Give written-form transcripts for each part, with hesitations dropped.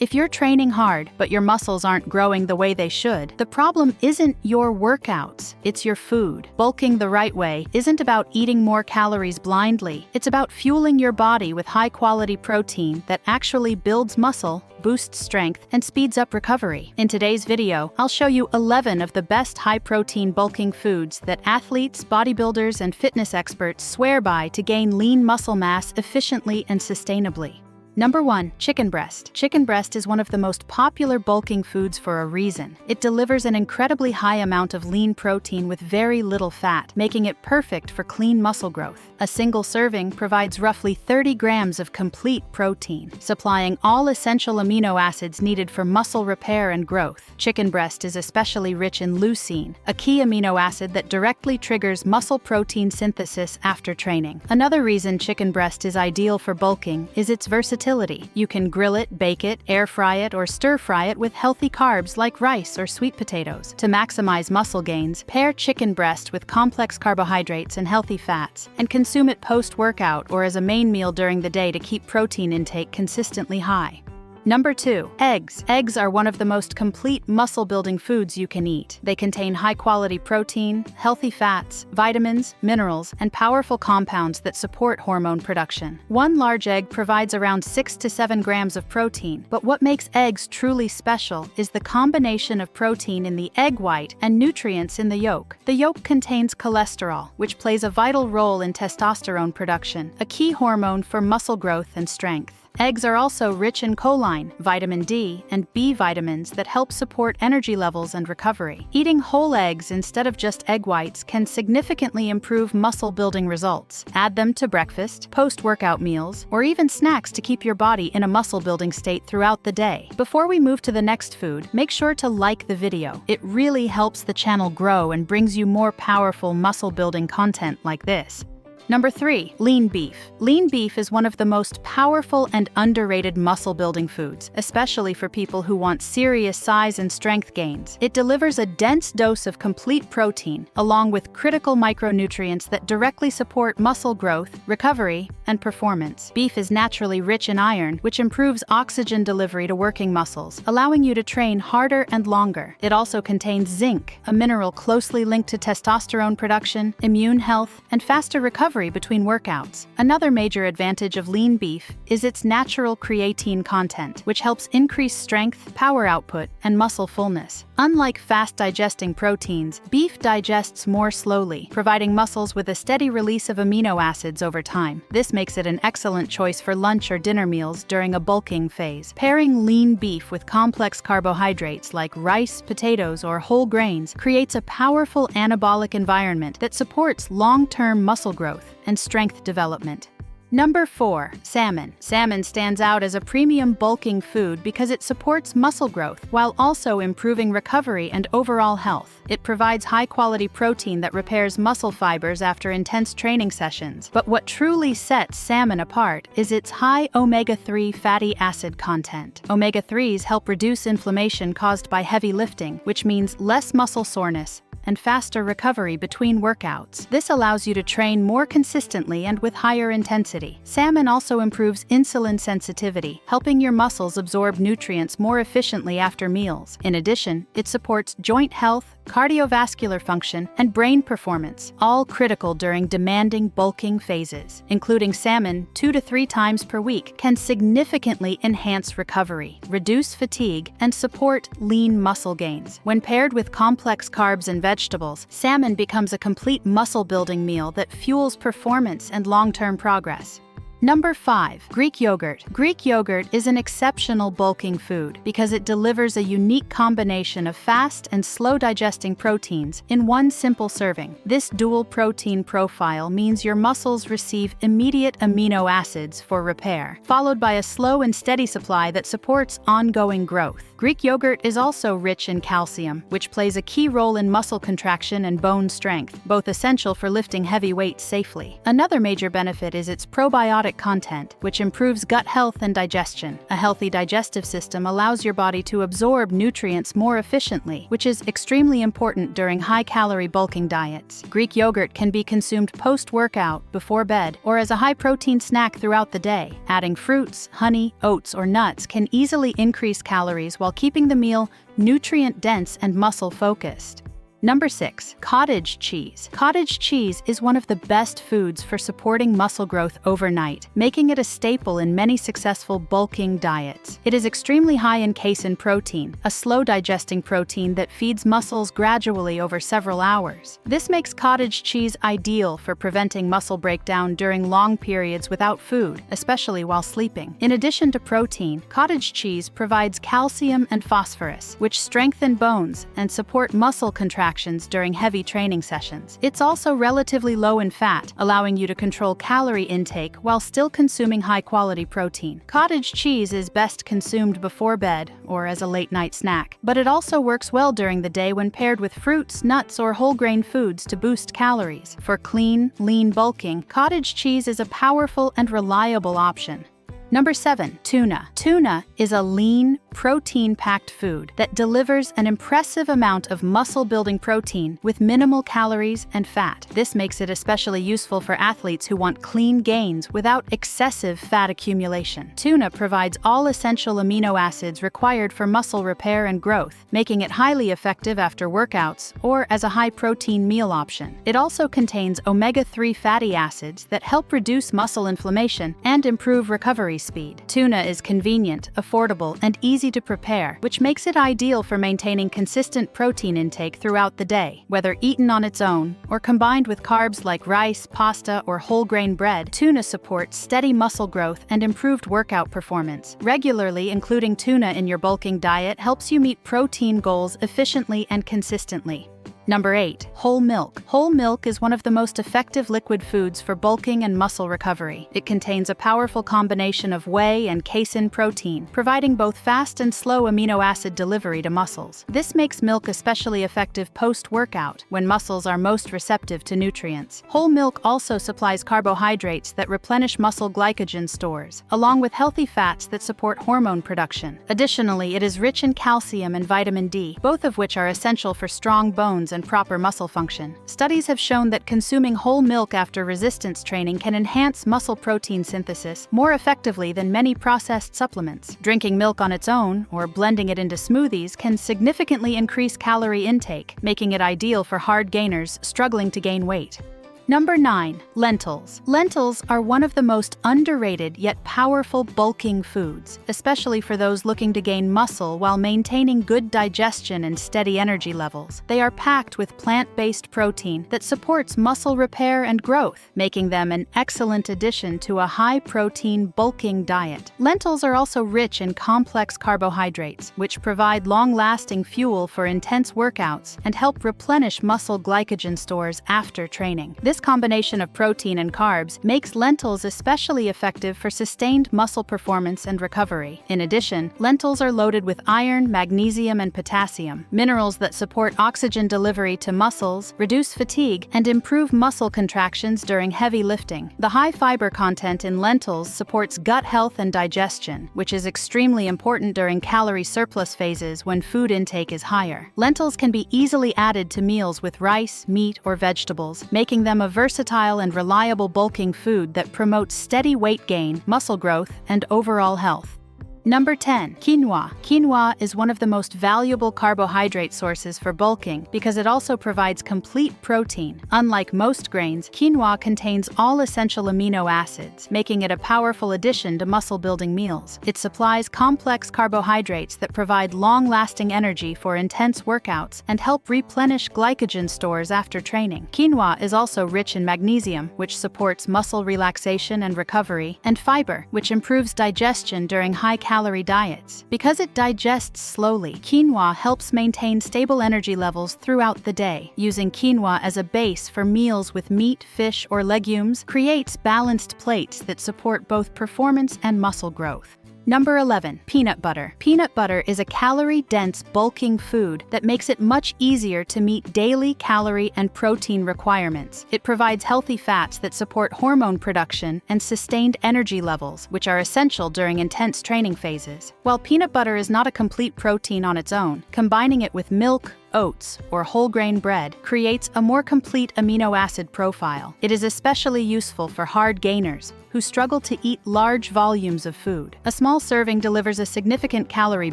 If you're training hard, but your muscles aren't growing the way they should, the problem isn't your workouts, it's your food. Bulking the right way isn't about eating more calories blindly, it's about fueling your body with high-quality protein that actually builds muscle, boosts strength, and speeds up recovery. In today's video, I'll show you 11 of the best high-protein bulking foods that athletes, bodybuilders, and fitness experts swear by to gain lean muscle mass efficiently and sustainably. Number 1. Chicken breast. Chicken breast is one of the most popular bulking foods for a reason. It delivers an incredibly high amount of lean protein with very little fat, making it perfect for clean muscle growth. A single serving provides roughly 30 grams of complete protein, supplying all essential amino acids needed for muscle repair and growth. Chicken breast is especially rich in leucine, a key amino acid that directly triggers muscle protein synthesis after training. Another reason chicken breast is ideal for bulking is its versatility. You can grill it, bake it, air fry it, or stir fry it with healthy carbs like rice or sweet potatoes. To maximize muscle gains, pair chicken breast with complex carbohydrates and healthy fats, and consume it post-workout or as a main meal during the day to keep protein intake consistently high. Number 2. Eggs. Eggs are one of the most complete muscle-building foods you can eat. They contain high-quality protein, healthy fats, vitamins, minerals, and powerful compounds that support hormone production. One large egg provides around 6 to 7 grams of protein, but what makes eggs truly special is the combination of protein in the egg white and nutrients in the yolk. The yolk contains cholesterol, which plays a vital role in testosterone production, a key hormone for muscle growth and strength. Eggs are also rich in choline, vitamin D, and B vitamins that help support energy levels and recovery. Eating whole eggs instead of just egg whites can significantly improve muscle-building results. Add them to breakfast, post-workout meals, or even snacks to keep your body in a muscle-building state throughout the day. Before we move to the next food, make sure to like the video. It really helps the channel grow and brings you more powerful muscle-building content like this. Number 3. Lean beef. Lean beef is one of the most powerful and underrated muscle-building foods, especially for people who want serious size and strength gains. It delivers a dense dose of complete protein, along with critical micronutrients that directly support muscle growth, recovery, and performance. Beef is naturally rich in iron, which improves oxygen delivery to working muscles, allowing you to train harder and longer. It also contains zinc, a mineral closely linked to testosterone production, immune health, and faster recovery between workouts. Another major advantage of lean beef is its natural creatine content, which helps increase strength, power output, and muscle fullness. Unlike fast-digesting proteins, beef digests more slowly, providing muscles with a steady release of amino acids over time. This makes it an excellent choice for lunch or dinner meals during a bulking phase. Pairing lean beef with complex carbohydrates like rice, potatoes, or whole grains creates a powerful anabolic environment that supports long-term muscle growth and strength development. Number 4. Salmon. Salmon stands out as a premium bulking food because it supports muscle growth while also improving recovery and overall health. It provides high-quality protein that repairs muscle fibers after intense training sessions. But what truly sets salmon apart is its high omega-3 fatty acid content. Omega-3s help reduce inflammation caused by heavy lifting, which means less muscle soreness and faster recovery between workouts. This allows you to train more consistently and with higher intensity. Salmon also improves insulin sensitivity, helping your muscles absorb nutrients more efficiently after meals. In addition, it supports joint health, cardiovascular function, and brain performance, all critical during demanding bulking phases. Including salmon 2 to 3 times per week can significantly enhance recovery, reduce fatigue, and support lean muscle gains. When paired with complex carbs and vegetables, salmon becomes a complete muscle-building meal that fuels performance and long-term progress. Number 5. Greek yogurt. Greek yogurt is an exceptional bulking food because it delivers a unique combination of fast and slow-digesting proteins in one simple serving. This dual protein profile means your muscles receive immediate amino acids for repair, followed by a slow and steady supply that supports ongoing growth. Greek yogurt is also rich in calcium, which plays a key role in muscle contraction and bone strength, both essential for lifting heavy weights safely. Another major benefit is its probiotic probiotic content, which improves gut health and digestion. A healthy digestive system allows your body to absorb nutrients more efficiently, which is extremely important during high-calorie bulking diets. Greek yogurt can be consumed post-workout, before bed, or as a high-protein snack throughout the day. Adding fruits, honey, oats, or nuts can easily increase calories while keeping the meal nutrient-dense and muscle-focused. Number 6. Cottage cheese. Cottage cheese is one of the best foods for supporting muscle growth overnight, making it a staple in many successful bulking diets. It is extremely high in casein protein, a slow-digesting protein that feeds muscles gradually over several hours. This makes cottage cheese ideal for preventing muscle breakdown during long periods without food, especially while sleeping. In addition to protein, cottage cheese provides calcium and phosphorus, which strengthen bones and support muscle contraction during heavy training sessions. It's also relatively low in fat, allowing you to control calorie intake while still consuming high-quality protein. Cottage cheese is best consumed before bed or as a late-night snack, but it also works well during the day when paired with fruits, nuts, or whole-grain foods to boost calories. For clean, lean bulking, cottage cheese is a powerful and reliable option. Number 7. Tuna. Tuna is a lean, protein-packed food that delivers an impressive amount of muscle-building protein with minimal calories and fat. This makes it especially useful for athletes who want clean gains without excessive fat accumulation. Tuna provides all essential amino acids required for muscle repair and growth, making it highly effective after workouts or as a high-protein meal option. It also contains omega-3 fatty acids that help reduce muscle inflammation and improve recovery speed. Tuna is convenient, affordable, and easy to prepare, which makes it ideal for maintaining consistent protein intake throughout the day. Whether eaten on its own or combined with carbs like rice, pasta, or whole grain bread, tuna supports steady muscle growth and improved workout performance. Regularly including tuna in your bulking diet helps you meet protein goals efficiently and consistently. Number 8. Whole milk. Whole milk is one of the most effective liquid foods for bulking and muscle recovery. It contains a powerful combination of whey and casein protein, providing both fast and slow amino acid delivery to muscles. This makes milk especially effective post-workout, when muscles are most receptive to nutrients. Whole milk also supplies carbohydrates that replenish muscle glycogen stores, along with healthy fats that support hormone production. Additionally, it is rich in calcium and vitamin D, both of which are essential for strong bones and proper muscle function. Studies have shown that consuming whole milk after resistance training can enhance muscle protein synthesis more effectively than many processed supplements. Drinking milk on its own, or blending it into smoothies, can significantly increase calorie intake, making it ideal for hard gainers struggling to gain weight. Number 9. Lentils. Lentils are one of the most underrated yet powerful bulking foods, especially for those looking to gain muscle while maintaining good digestion and steady energy levels. They are packed with plant-based protein that supports muscle repair and growth, making them an excellent addition to a high-protein bulking diet. Lentils are also rich in complex carbohydrates, which provide long-lasting fuel for intense workouts and help replenish muscle glycogen stores after training. This combination of protein and carbs makes lentils especially effective for sustained muscle performance and recovery. In addition, lentils are loaded with iron, magnesium, and potassium, minerals that support oxygen delivery to muscles, reduce fatigue, and improve muscle contractions during heavy lifting. The high fiber content in lentils supports gut health and digestion, which is extremely important during calorie surplus phases when food intake is higher. Lentils can be easily added to meals with rice, meat, or vegetables, making them a versatile and reliable bulking food that promotes steady weight gain, muscle growth, and overall health. Number 10. Quinoa. Quinoa is one of the most valuable carbohydrate sources for bulking because it also provides complete protein. Unlike most grains, quinoa contains all essential amino acids, making it a powerful addition to muscle-building meals. It supplies complex carbohydrates that provide long-lasting energy for intense workouts and help replenish glycogen stores after training. Quinoa is also rich in magnesium, which supports muscle relaxation and recovery, and fiber, which improves digestion during high-calorie diets. Because it digests slowly, quinoa helps maintain stable energy levels throughout the day. Using quinoa as a base for meals with meat, fish, or legumes creates balanced plates that support both performance and muscle growth. Number 11. Peanut butter. Peanut butter is a calorie-dense, bulking food that makes it much easier to meet daily calorie and protein requirements. It provides healthy fats that support hormone production and sustained energy levels, which are essential during intense training phases. While peanut butter is not a complete protein on its own, combining it with milk, oats, or whole grain bread creates a more complete amino acid profile. It is especially useful for hard gainers who struggle to eat large volumes of food. A small serving delivers a significant calorie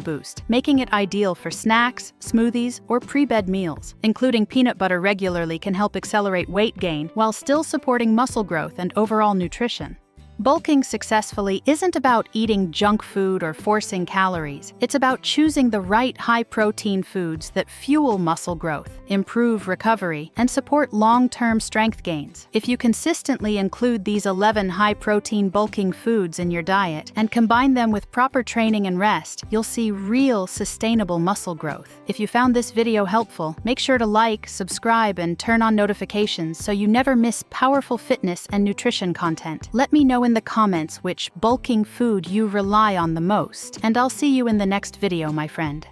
boost, making it ideal for snacks, smoothies, or pre-bed meals. Including peanut butter regularly can help accelerate weight gain while still supporting muscle growth and overall nutrition. Bulking successfully isn't about eating junk food or forcing calories. It's about choosing the right high-protein foods that fuel muscle growth, improve recovery, and support long-term strength gains. If you consistently include these 11 high-protein bulking foods in your diet and combine them with proper training and rest, you'll see real, sustainable muscle growth. If you found this video helpful, make sure to like, subscribe, and turn on notifications so you never miss powerful fitness and nutrition content. Let me know in the comments which bulking food you rely on the most, and I'll see you in the next video, my friend.